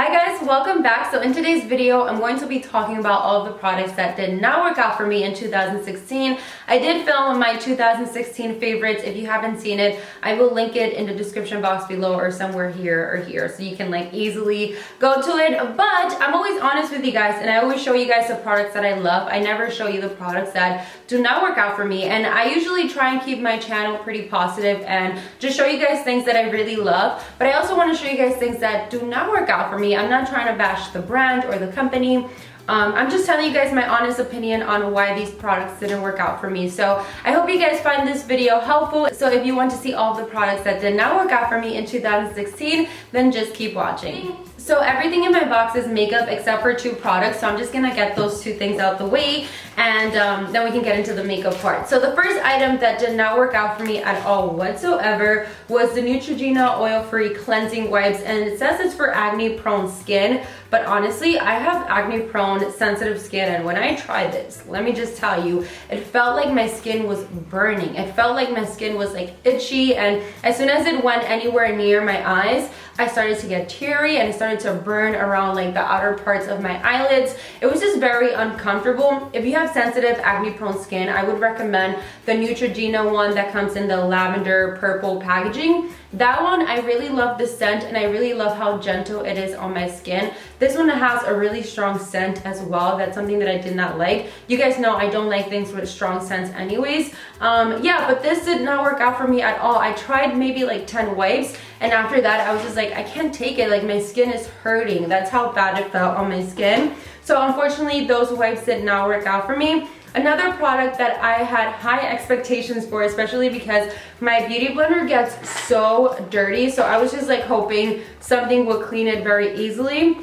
Hi guys, welcome back. So in today's video, I'm going to be talking about all of the products that did not work out for me in 2016. I did film my 2016 favorites. If you haven't seen it, I will link it in the description box below or somewhere here or here so you can like easily go to it. But I'm always honest with you guys and I always show you guys the products that I love. I never show you the products that do not work out for me, and I usually try and keep my channel pretty positive and just show you guys things that I really love. But I also want to show you guys things that do not work out for me. I'm not trying to bash the brand or the company. I'm just telling you guys my honest opinion on why these products didn't work out for me. So I hope you guys find this video helpful. So if you want to see all of the products that did not work out for me in 2016, then just keep watching. So everything in my box is makeup except for two products. So I'm just gonna get those two things out the way and then we can get into the makeup part. So the first item that did not work out for me at all whatsoever was the Neutrogena oil-free cleansing wipes, and it says it's for acne-prone skin. But honestly, I have acne-prone sensitive skin, and when I tried this, let me just tell you, it felt like my skin was burning. It felt like my skin was like itchy, and as soon as it went anywhere near my eyes, I started to get teary and it started to burn around like the outer parts of my eyelids. It was just very uncomfortable. If you have sensitive acne-prone skin, I would recommend the Neutrogena one that comes in the lavender purple packaging. That one, I really love the scent and I really love how gentle it is on my skin. This one has a really strong scent as well. That's something that I did not like. You guys know I don't like things with strong scents anyways. Yeah, but this did not work out for me at all. I tried maybe like 10 wipes and after that I was just like, I can't take it. Like my skin is hurting. That's how bad it felt on my skin. So unfortunately, those wipes did not work out for me. Another product that I had high expectations for, especially because my beauty blender gets so dirty, so I was just like hoping something would clean it very easily.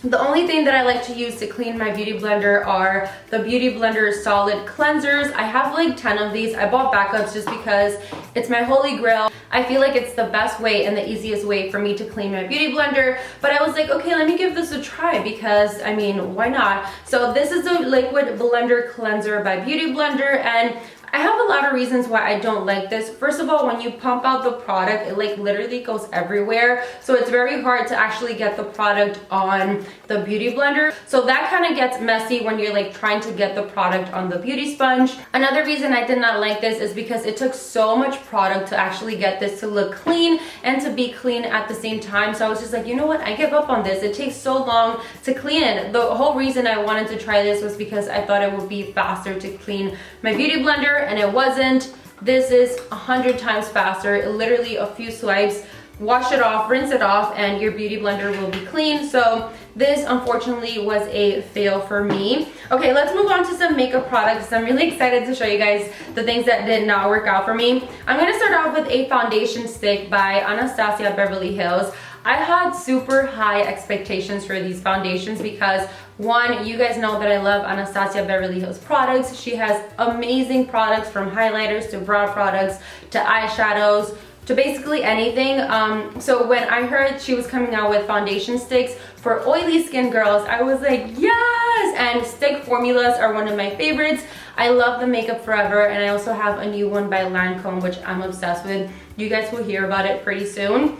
The only thing that I like to use to clean my beauty blender are the Beauty Blender solid cleansers. I have like 10 of these. I bought backups just because it's my holy grail. I feel like it's the best way and the easiest way for me to clean my beauty blender. But I was like, okay, let me give this a try because, I mean, why not? So this is a liquid blender cleanser by Beauty Blender, and I have a lot of reasons why I don't like this. First of all, when you pump out the product, it like literally goes everywhere. So it's very hard to actually get the product on the beauty blender. So that kind of gets messy when you're like trying to get the product on the beauty sponge. Another reason I did not like this is because it took so much product to actually get this to look clean and to be clean at the same time. So I was just like, you know what? I give up on this. It takes so long to clean it. The whole reason I wanted to try this was because I thought it would be faster to clean my beauty blender, and it wasn't. This is 100 times faster. Literally a few swipes, wash it off, rinse it off, and your beauty blender will be clean. So this unfortunately was a fail for me. Okay, let's move on to some makeup products. I'm really excited to show you guys the things that did not work out for me. I'm gonna start off with a foundation stick by Anastasia Beverly Hills. I had super high expectations for these foundations because one, you guys know that I love Anastasia Beverly Hills products. She has amazing products, from highlighters to brow products to eyeshadows to basically anything. So when I heard she was coming out with foundation sticks for oily skin girls, I was like, yes! And stick formulas are one of my favorites. I love the Makeup Forever, and I also have a new one by Lancome, which I'm obsessed with. You guys will hear about it pretty soon.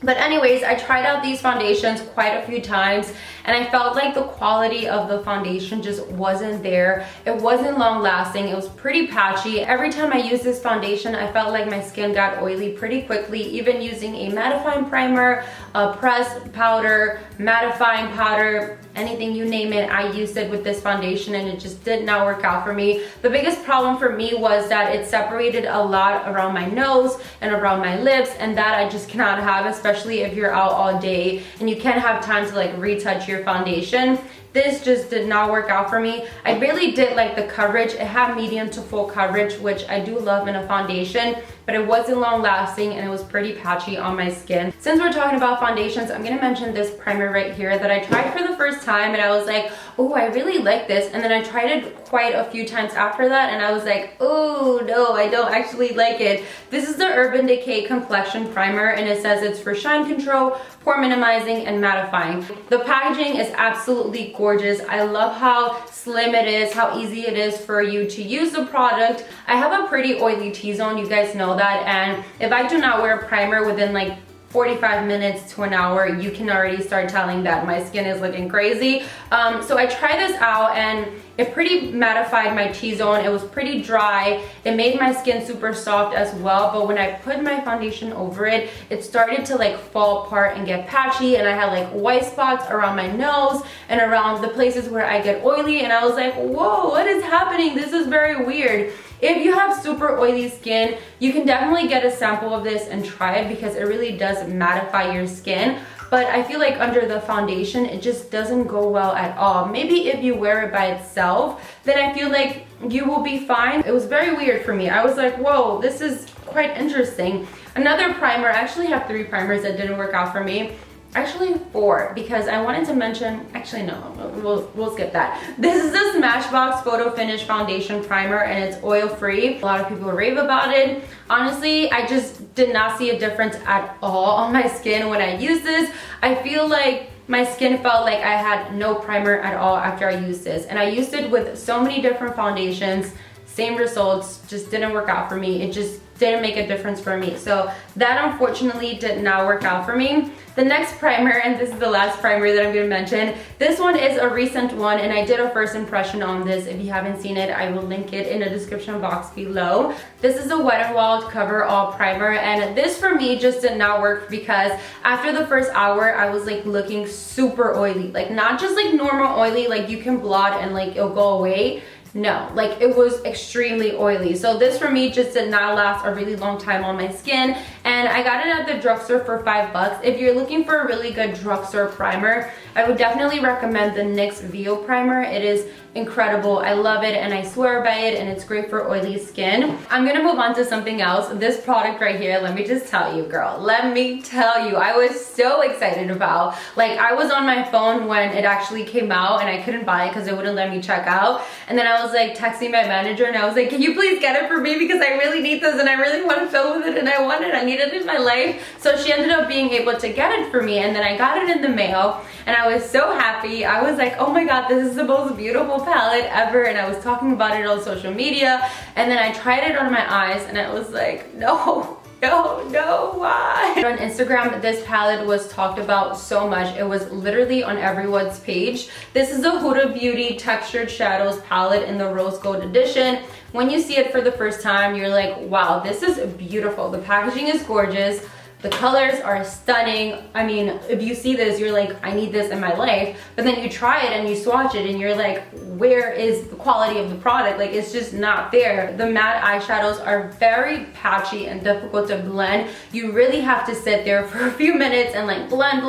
But anyways, I tried out these foundations quite a few times and I felt like the quality of the foundation just wasn't there. It wasn't long lasting. It was pretty patchy. Every time I used this foundation, I felt like my skin got oily pretty quickly. Even using a mattifying primer, a pressed powder, mattifying powder, anything you name it, I used it with this foundation and it just did not work out for me. The biggest problem for me was that it separated a lot around my nose and around my lips, and that I just cannot have, especially if you're out all day and you can't have time to like retouch your foundation. This just did not work out for me. I really did like the coverage. It had medium to full coverage, which I do love in a foundation, but it wasn't long lasting and it was pretty patchy on my skin. Since we're talking about foundations, I'm gonna mention this primer right here that I tried for the first time and I was like, oh, I really like this. And then I tried it quite a few times after that and I was like, oh no, I don't actually like it. This is the Urban Decay Complexion Primer and it says it's for shine control, pore minimizing, and mattifying. The packaging is absolutely gorgeous. I love how slim it is, how easy it is for you to use the product. I have a pretty oily T-zone, you guys know that, and if I do not wear a primer within like 45 minutes to an hour, you can already start telling that my skin is looking crazy. So I tried this out and it pretty mattified my T-zone. It was pretty dry. It made my skin super soft as well, but when I put my foundation over it, it started to like fall apart and get patchy, and I had like white spots around my nose and around the places where I get oily, and I was like, whoa, what is happening? This is very weird. If you have super oily skin, you can definitely get a sample of this and try it because it really does mattify your skin. But I feel like under the foundation, it just doesn't go well at all. Maybe if you wear it by itself, then I feel like you will be fine. It was very weird for me. I was like, whoa, this is quite interesting. Another primer, I actually have 3 primers that didn't work out for me. Actually 4, because I wanted to mention, actually no, we'll skip that. This is the Smashbox Photo Finish Foundation Primer, and it's oil free. A lot of people rave about it. Honestly, I just did not see a difference at all on my skin when I used this. I feel like my skin felt like I had no primer at all after I used this. And I used it with so many different foundations, same results, just didn't work out for me. It just didn't make a difference for me. So that unfortunately did not work out for me. The next primer, and this is the last primer that I'm going to mention, this one is a recent one, and I did a first impression on this. If you haven't seen it, I will link it in the description box below. This is a Wet n Wild Cover All primer, and this for me just did not work because after the first hour I was like looking super oily, like not just like normal oily, like you can blot and like it'll go away. No, like it was extremely oily. So this for me just did not last a really long time on my skin, and I got it at the drugstore for $5. If you're looking for a really good drugstore primer, I would definitely recommend the NYX VO primer. It is incredible. I love it and I swear by it, and it's great for oily skin. I'm gonna move on to something else. This product right here, let me just tell you, girl, let me tell you, I was so excited about. Like, I was on my phone when it actually came out and I couldn't buy it because it wouldn't let me check out, and then I was like texting my manager and I was like, can you please get it for me because I really need this and I really want to film with it and I want it, I need it in my life. So she ended up being able to get it for me, and then I got it in the mail and I was so happy. I was like, oh my god, this is the most beautiful palette ever, and I was talking about it on social media, and then I tried it on my eyes and I was like, no, why? On Instagram, this palette was talked about so much. It was literally on everyone's page. This is the Huda Beauty Textured Shadows palette in the Rose Gold edition. When you see it for the first time, you're like, wow, this is beautiful. The packaging is gorgeous. The colors are stunning. I mean, if you see this, you're like, I need this in my life. But then you try it and you swatch it and you're like, where is the quality of the product? Like, it's just not there. The matte eyeshadows are very patchy and difficult to blend. You really have to sit there for a few minutes and like blend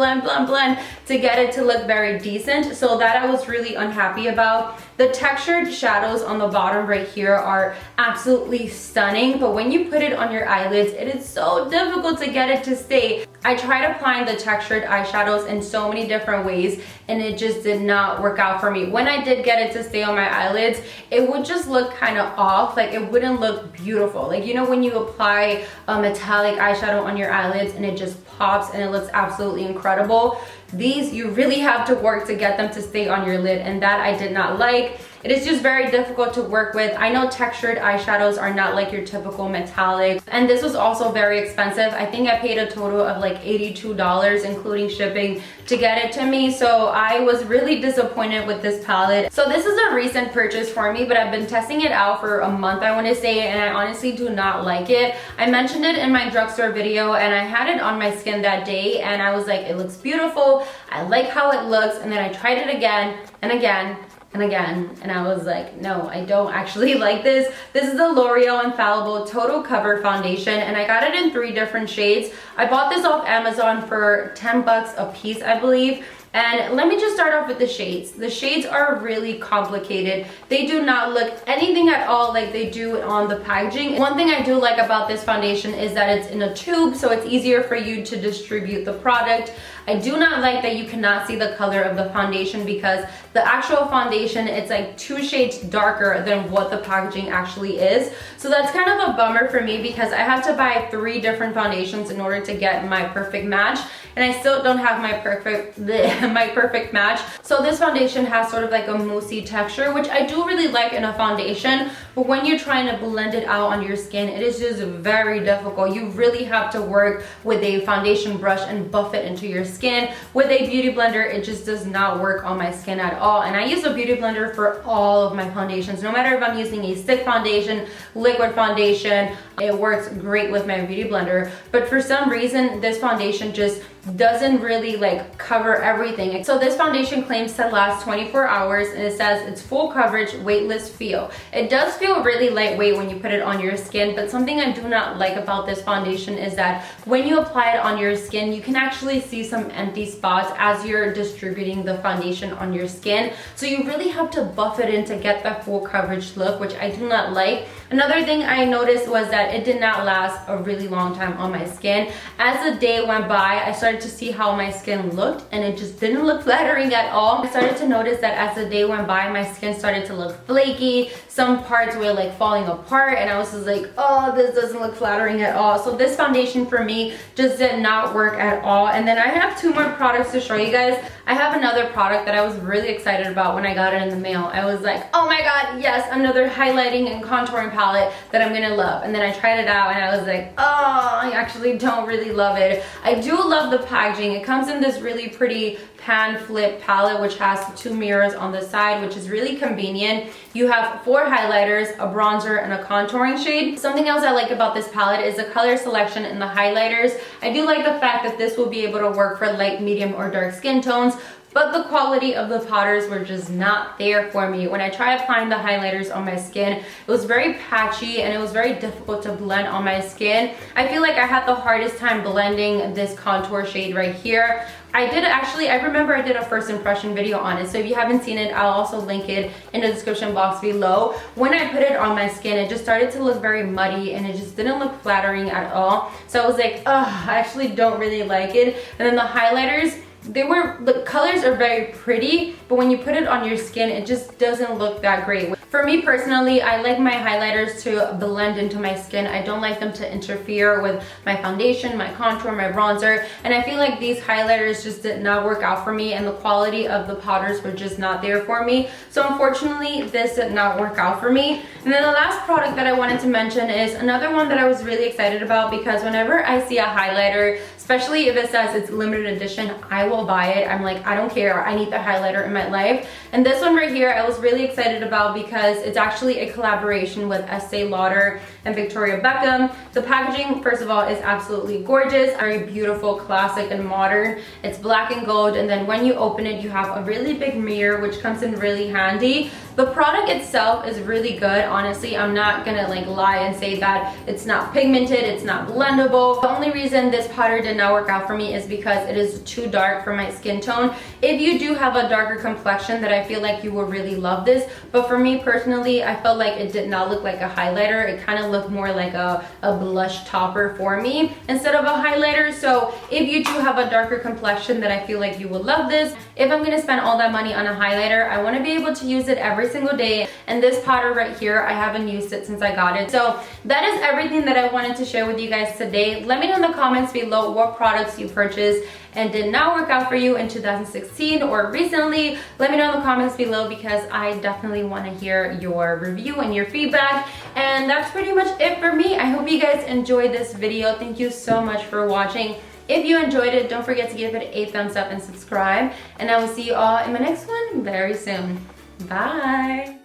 to get it to look very decent. So that I was really unhappy about. The textured shadows on the bottom right here are absolutely stunning, but when you put it on your eyelids, it is so difficult to get it to stay. I tried applying the textured eyeshadows in so many different ways and it just did not work out for me. When I did get it to stay on my eyelids, it would just look kind of off, like it wouldn't look beautiful. Like, you know, when you apply a metallic eyeshadow on your eyelids and it just pops and it looks absolutely incredible. These, you really have to work to get them to stay on your lid, and that I did not like. It is just very difficult to work with. I know textured eyeshadows are not like your typical metallic, and this was also very expensive. I think I paid a total of like $82 including shipping to get it to me, so I was really disappointed with this palette. So this is a recent purchase for me, but I've been testing it out for a month, I want to say, and I honestly do not like it. I mentioned it in my drugstore video and I had it on my skin that day and I was like, it looks beautiful, I like how it looks, and then I tried it again and again and again, and I was like, no, I don't actually like this. This is the L'Oreal Infallible Total Cover Foundation, and I got it in 3 different shades. I bought this off Amazon for 10 bucks a piece, I believe. And let me just start off with the shades. The shades are really complicated. They do not look anything at all like they do on the packaging. One thing I do like about this foundation is that it's in a tube, so it's easier for you to distribute the product. I do not like that you cannot see the color of the foundation because the actual foundation, it's like 2 shades darker than what the packaging actually is. So that's kind of a bummer for me because I have to buy 3 different foundations in order to get my perfect match, and I still don't have my perfect my perfect match. So this foundation has sort of like a moussey texture, which I do really like in a foundation, but when you're trying to blend it out on your skin, it is just very difficult. You really have to work with a foundation brush and buff it into your skin. With a beauty blender, it just does not work on my skin at all. And I use a beauty blender for all of my foundations, no matter if I'm using a stick foundation, liquid foundation, it works great with my beauty blender. But for some reason, this foundation just doesn't really like cover everything. So this foundation claims to last 24 hours, and it says it's full coverage, weightless feel. It does feel really lightweight when you put it on your skin, but something I do not like about this foundation is that when you apply it on your skin, you can actually see some empty spots as you're distributing the foundation on your skin. So you really have to buff it in to get that full coverage look, which I do not like. Another thing I noticed was that it did not last a really long time on my skin. As the day went by, I started to see how my skin looked, and it just didn't look flattering at all. I started to notice that as the day went by, my skin started to look flaky. Some parts were like falling apart, and I was just like, oh, this doesn't look flattering at all. So this foundation for me just did not work at all. And then I have two more products to show you guys. I have another product that I was really excited about when I got it in the mail. I was like, oh my god, yes, another highlighting and contouring palette that I'm gonna love. And then I tried it out and I was like, oh, I actually don't really love it. I do love the packaging. It comes in this really pretty pan flip palette, which has two mirrors on the side, which is really convenient. You have 4 highlighters, a bronzer, and a contouring shade. Something else I like about this palette is the color selection in the highlighters. I do like the fact that this will be able to work for light, medium, or dark skin tones, but the quality of the powders were just not there for me. When I tried applying the highlighters on my skin, it was very patchy and it was very difficult to blend on my skin. I feel like I had the hardest time blending this contour shade right here. I remember I did a first impression video on it, so if you haven't seen it, I'll also link it in the description box below. When I put it on my skin, it just started to look very muddy and it just didn't look flattering at all. So I was like, ugh, I actually don't really like it. And then the highlighters, the colors are very pretty, but when you put it on your skin, it just doesn't look that great. For me personally, I like my highlighters to blend into my skin. I don't like them to interfere with my foundation, my contour, my bronzer, and I feel like these highlighters just did not work out for me, and the quality of the powders were just not there for me. So unfortunately, this did not work out for me. And then the last product that I wanted to mention is another one that I was really excited about, because whenever I see a highlighter, especially if it says it's limited edition, I will buy it. I'm like, I don't care, I need the highlighter in my life. And this one right here, I was really excited about because it's actually a collaboration with Estee Lauder and Victoria Beckham. The packaging, first of all, is absolutely gorgeous, very beautiful, classic, and modern. It's black and gold, and then when you open it, you have a really big mirror, which comes in really handy. The product itself is really good. Honestly, I'm not gonna like lie and say that it's not pigmented, it's not blendable. The only reason this powder did not work out for me is because it is too dark for my skin tone. If you do have a darker complexion, that I feel like you will really love this. But for me personally, I felt like it did not look like a highlighter. It kind of looked more like a blush topper for me instead of a highlighter. So if you do have a darker complexion, then I feel like you will love this. If I'm gonna spend all that money on a highlighter, I wanna be able to use it every single day. And this powder right here, I haven't used it since I got it. So that is everything that I wanted to share with you guys today. Let me know in the comments below what products you purchased and did not work out for you in 2016 or recently. Let me know in the comments below, because I definitely want to hear your review and your feedback. And that's pretty much it for me. I hope you guys enjoyed this video. Thank you so much for watching. If you enjoyed it, don't forget to give it a thumbs up and subscribe. And I will see you all in my next one very soon. Bye.